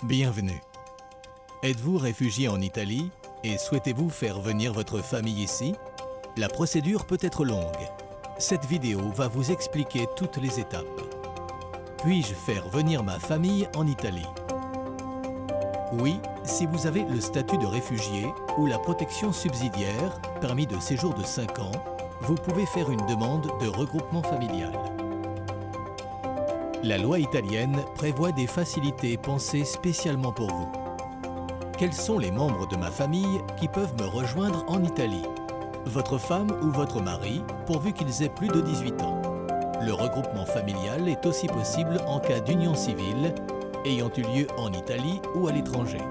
Bienvenue. Êtes-vous réfugié en Italie et souhaitez-vous faire venir votre famille ici? La procédure peut être longue. Cette vidéo va vous expliquer toutes les étapes. Puis-je faire venir ma famille en Italie? Oui, si vous avez le statut de réfugié ou la protection subsidiaire, permis de séjour de 5 ans, vous pouvez faire une demande de regroupement familial. La loi italienne prévoit des facilités pensées spécialement pour vous. Quels sont les membres de ma famille qui peuvent me rejoindre en Italie? Votre femme ou votre mari, pourvu qu'ils aient plus de 18 ans. Le regroupement familial est aussi possible en cas d'union civile ayant eu lieu en Italie ou à l'étranger.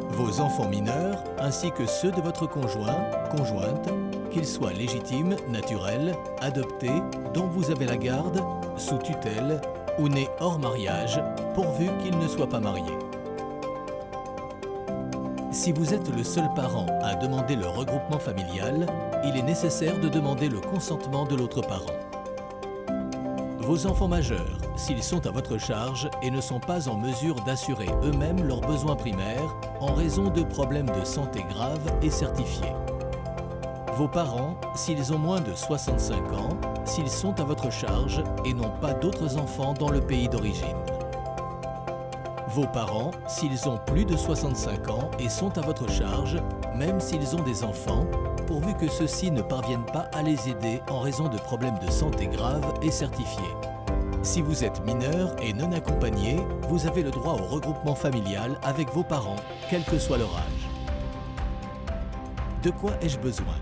Vos enfants mineurs, ainsi que ceux de votre conjoint, conjointe, qu'ils soient légitimes, naturels, adoptés, dont vous avez la garde, sous tutelle ou nés hors mariage, pourvu qu'ils ne soient pas mariés. Si vous êtes le seul parent à demander le regroupement familial, il est nécessaire de demander le consentement de l'autre parent. Vos enfants majeurs, s'ils sont à votre charge et ne sont pas en mesure d'assurer eux-mêmes leurs besoins primaires en raison de problèmes de santé graves et certifiés. Vos parents, s'ils ont moins de 65 ans, s'ils sont à votre charge et n'ont pas d'autres enfants dans le pays d'origine. Vos parents, s'ils ont plus de 65 ans et sont à votre charge, même s'ils ont des enfants, pourvu que ceux-ci ne parviennent pas à les aider en raison de problèmes de santé graves et certifiés. Si vous êtes mineur et non accompagné, vous avez le droit au regroupement familial avec vos parents, quel que soit leur âge. De quoi ai-je besoin?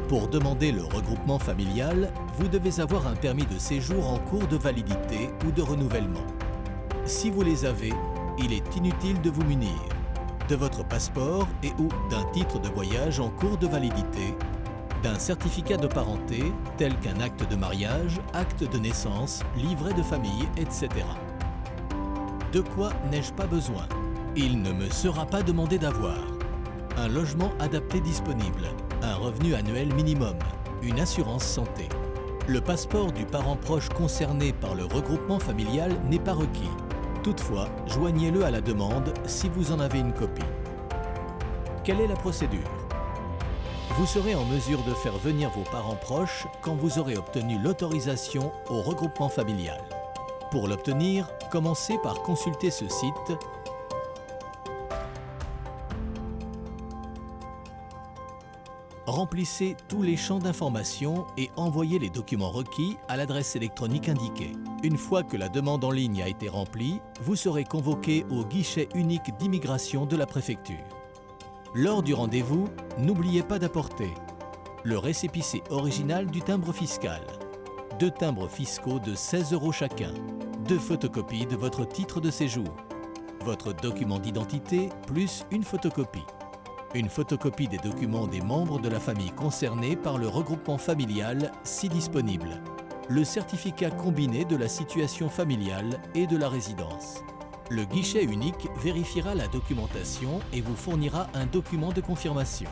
Pour demander le regroupement familial, vous devez avoir un permis de séjour en cours de validité ou de renouvellement. Si vous les avez, il est inutile de vous munir de votre passeport et ou d'un titre de voyage en cours de validité, d'un certificat de parenté tel qu'un acte de mariage, acte de naissance, livret de famille, etc. De quoi n'ai-je pas besoin? Il ne me sera pas demandé d'avoir un logement adapté disponible, un revenu annuel minimum, une assurance santé. Le passeport du parent proche concerné par le regroupement familial n'est pas requis. Toutefois, joignez-le à la demande si vous en avez une copie. Quelle est la procédure? Vous serez en mesure de faire venir vos parents proches quand vous aurez obtenu l'autorisation au regroupement familial. Pour l'obtenir, commencez par consulter ce site . Remplissez tous les champs d'information et envoyez les documents requis à l'adresse électronique indiquée. Une fois que la demande en ligne a été remplie, vous serez convoqué au guichet unique d'immigration de la préfecture. Lors du rendez-vous, n'oubliez pas d'apporter le récépissé original du timbre fiscal, 2 timbres fiscaux de 16 € chacun, 2 photocopies de votre titre de séjour, votre document d'identité plus une photocopie des documents des membres de la famille concernés par le regroupement familial si disponible, le certificat combiné de la situation familiale et de la résidence. Le guichet unique vérifiera la documentation et vous fournira un document de confirmation.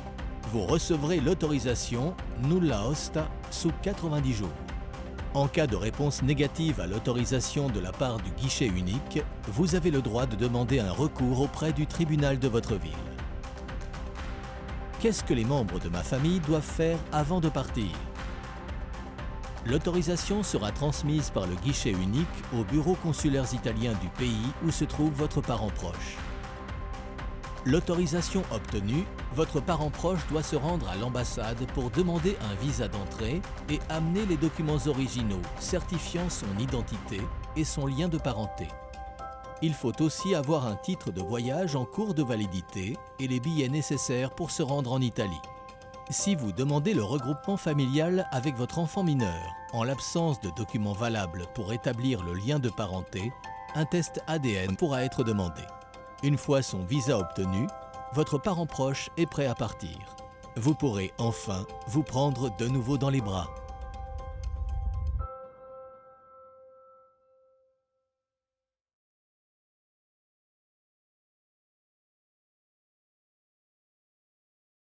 Vous recevrez l'autorisation nulla osta sous 90 jours. En cas de réponse négative à l'autorisation de la part du guichet unique, vous avez le droit de demander un recours auprès du tribunal de votre ville. Qu'est-ce que les membres de ma famille doivent faire avant de partir? L'autorisation sera transmise par le guichet unique aux bureaux consulaires italiens du pays où se trouve votre parent proche. L'autorisation obtenue, votre parent proche doit se rendre à l'ambassade pour demander un visa d'entrée et amener les documents originaux certifiant son identité et son lien de parenté. Il faut aussi avoir un titre de voyage en cours de validité et les billets nécessaires pour se rendre en Italie. Si vous demandez le regroupement familial avec votre enfant mineur, en l'absence de documents valables pour établir le lien de parenté, un test ADN pourra être demandé. Une fois son visa obtenu, votre parent proche est prêt à partir. Vous pourrez enfin vous prendre de nouveau dans les bras.